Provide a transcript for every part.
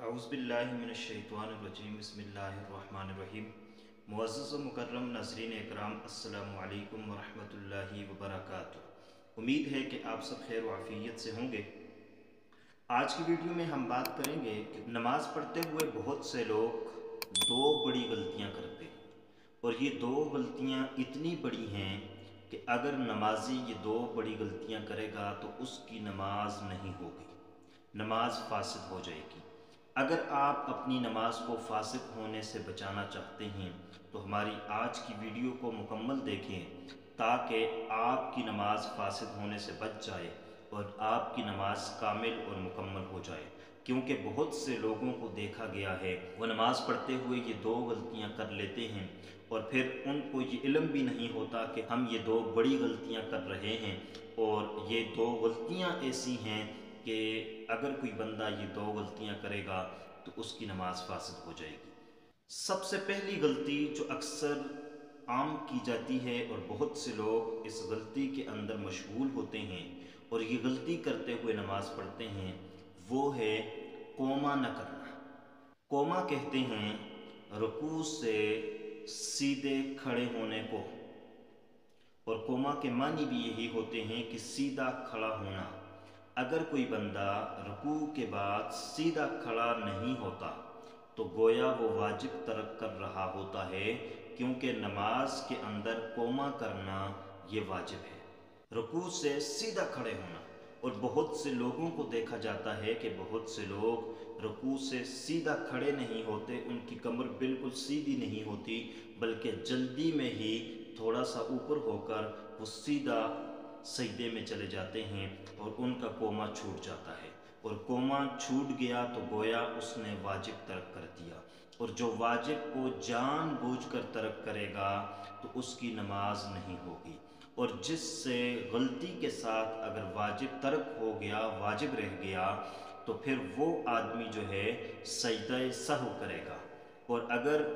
औज़ुबिल्लाहिमिनश्शैतानिर्रजीम बिस्मिल्लाहिर्रहमानिर्रहीम। मुअज़्ज़ज़ व मुकर्रम नाज़रीन इकराम, अस्सलामु अलैकुम व रहमतुल्लाहि व बरकातुहू। उम्मीद है कि आप सब खैर व आफ़ियत से होंगे। आज की वीडियो में हम बात करेंगे कि नमाज़ पढ़ते हुए बहुत से लोग दो बड़ी गलतियां करते हैं, और ये दो गलतियां इतनी बड़ी हैं कि अगर नमाजी ये दो बड़ी गलतियां करेगा तो उसकी नमाज नहीं होगी, नमाज फासिद हो जाएगी। अगर आप अपनी नमाज को फासिद होने से बचाना चाहते हैं तो हमारी आज की वीडियो को मुकम्मल देखें, ताकि आपकी नमाज फासिद होने से बच जाए और आपकी नमाज कामिल और मुकम्मल हो जाए। क्योंकि बहुत से लोगों को देखा गया है वो नमाज पढ़ते हुए ये दो गलतियां कर लेते हैं और फिर उनको ये इल्म भी नहीं होता कि हम ये दो बड़ी गलतियां कर रहे हैं, और ये दो गलतियां ऐसी हैं कि अगर कोई बंदा ये दो गलतियां करेगा तो उसकी नमाज फासिद हो जाएगी। सबसे पहली गलती जो अक्सर आम की जाती है और बहुत से लोग इस गलती के अंदर मशगूल होते हैं और ये गलती करते हुए नमाज पढ़ते हैं, वो है कोमा न करना। कोमा कहते हैं रुकू से सीधे खड़े होने को, और कोमा के मानी भी यही होते हैं कि सीधा खड़ा होना। अगर कोई बंदा रुकू के बाद सीधा खड़ा नहीं होता तो गोया वो वाजिब तर्क कर रहा होता है, क्योंकि नमाज के अंदर कोमा करना ये वाजिब है, रुकू से सीधा खड़े होना। और बहुत से लोगों को देखा जाता है कि बहुत से लोग रुकू से सीधा खड़े नहीं होते, उनकी कमर बिल्कुल सीधी नहीं होती, बल्कि जल्दी में ही थोड़ा सा ऊपर होकर वो सीधा सजदे में चले जाते हैं और उनका कोमा छूट जाता है। और कोमा छूट गया तो गोया उसने वाजिब तर्क कर दिया, और जो वाजिब को जानबूझकर तर्क करेगा तो उसकी नमाज नहीं होगी। और जिससे गलती के साथ अगर वाजिब तर्क हो गया, वाजिब रह गया, तो फिर वो आदमी जो है सजदा सहव करेगा। और अगर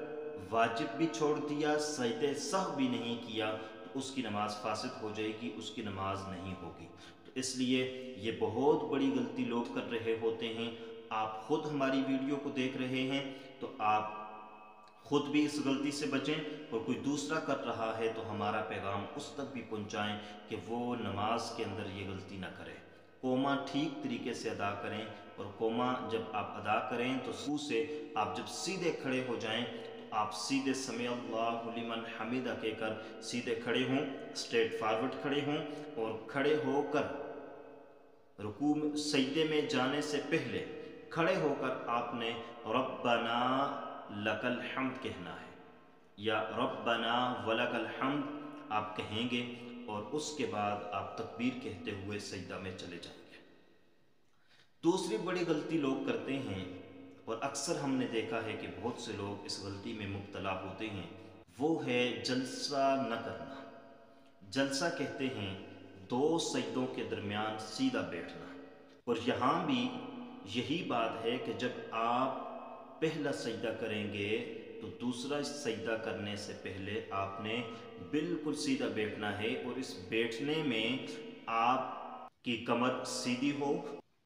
वाजिब भी छोड़ दिया, सजदा सहव भी नहीं किया, तो उसकी नमाज फासिद हो जाएगी, उसकी नमाज नहीं होगी। तो इसलिए ये बहुत बड़ी गलती लोग कर रहे होते हैं। आप खुद हमारी वीडियो को देख रहे हैं तो आप खुद भी इस गलती से बचें, और कोई दूसरा कर रहा है तो हमारा पैगाम उस तक भी पहुंचाएं कि वो नमाज के अंदर ये गलती ना करे। कोमा ठीक तरीके से अदा करें, और कोमा जब आप अदा करें तो सू से आप जब सीधे खड़े हो जाएं तो आप सीधे समी अल्लाहु लिमन हमीदा कहकर सीधे खड़े हों, स्ट्रेट फॉरवर्ड खड़े हों, और खड़े होकर रुकू में सजदे में जाने से पहले खड़े होकर आपने रब्बना लकल हम्द कहना है, या रब्बना वलकल हम्द आप कहेंगे, और उसके बाद आप तकबीर कहते हुए सजदा में चले जाएंगे। दूसरी बड़ी गलती लोग करते हैं, और अक्सर हमने देखा है कि बहुत से लोग इस गलती में मुब्तला होते हैं, वो है जलसा न करना। जलसा कहते हैं दो सजदों के दरमियान सीधा बैठना। और यहाँ भी यही बात है कि जब आप पहला सजदा करेंगे तो दूसरा सजदा करने से पहले आपने बिल्कुल सीधा बैठना है, और इस बैठने में आपकी कमर सीधी हो।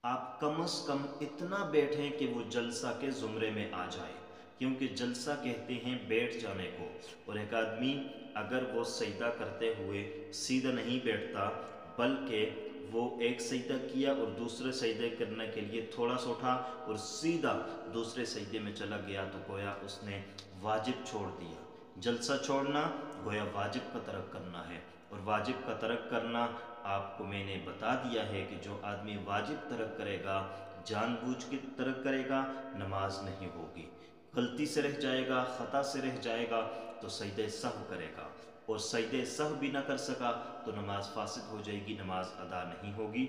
आप कम से कम इतना बैठें कि वो जलसा के ज़ुमरे में आ जाए, क्योंकि जलसा कहते हैं बैठ जाने को। और एक आदमी अगर वो सजदा करते हुए सीधा नहीं बैठता, बल्कि वो एक सजदा किया और दूसरे सजदे करने के लिए थोड़ा सा उठा और सीधा दूसरे सजदे में चला गया, तो गोया उसने वाजिब छोड़ दिया। जलसा छोड़ना गोया वाजिब का तर्क करना है, और वाजिब का तर्क करना आपको मैंने बता दिया है कि जो आदमी वाजिब तर्क करेगा, जानबूझ के तर्क करेगा, नमाज नहीं होगी, गलती से रह जाएगा, ख़ता से रह जाएगा तो सजदे सहव करेगा, और सजदे सहव भी ना कर सका तो नमाज फासिद हो जाएगी, नमाज अदा नहीं होगी।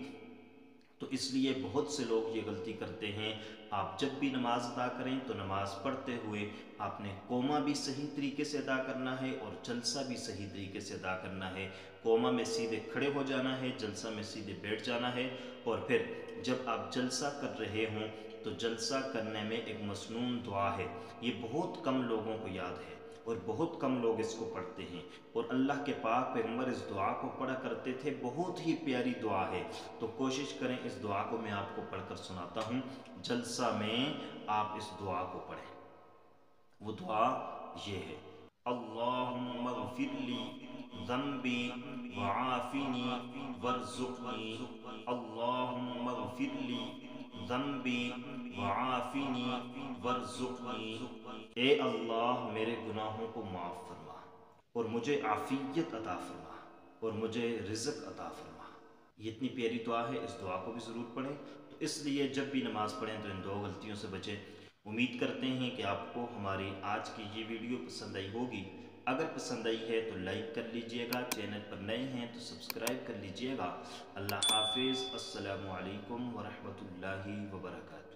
तो इसलिए बहुत से लोग ये गलती करते हैं। आप जब भी नमाज अदा करें तो नमाज पढ़ते हुए आपने कोमा भी सही तरीके से अदा करना है और जलसा भी सही तरीके से अदा करना है। कोमा में सीधे खड़े हो जाना है, जलसा में सीधे बैठ जाना है। और फिर जब आप जलसा कर रहे हों तो जलसा करने में एक मसनून दुआ है, ये बहुत कम लोगों को याद है, اور بہت کم لوگ اس کو پڑھتے ہیں، اور اللہ کے پاک پیغمبر اس دعا کو پڑھا کرتے تھے۔ بہت ہی پیاری دعا ہے، تو کوشش کریں اس دعا کو میں آپ کو پڑھ کر سناتا ہوں، جلسہ میں آپ اس دعا کو پڑھیں۔ وہ دعا یہ ہے: اللہم اغفر لی ذنبی وعافنی وارزقنی، اللہم اغفر لی ذنبی وعافنی وارزقنی۔ اے اللہ میرے گناہوں کو معاف فرما اور مجھے عافیت عطا فرما اور مجھے رزق عطا فرما۔ یہ اتنی پیاری دعا ہے، اس دعا کو بھی ضرور پڑھیں۔ تو اس لیے جب بھی نماز پڑھیں تو ان دو غلطیوں سے بچیں۔ امید کرتے ہیں کہ آپ کو ہماری آج کی یہ ویڈیو پسند آئی ہوگی۔ اگر پسند آئی ہے تو لائک کر لیجئے گا، چینل پر نئے ہیں تو سبسکرائب کر لیجئے گا۔ اللہ حافظ، السلام علیکم ورحمۃ اللہ وبرکاتہ۔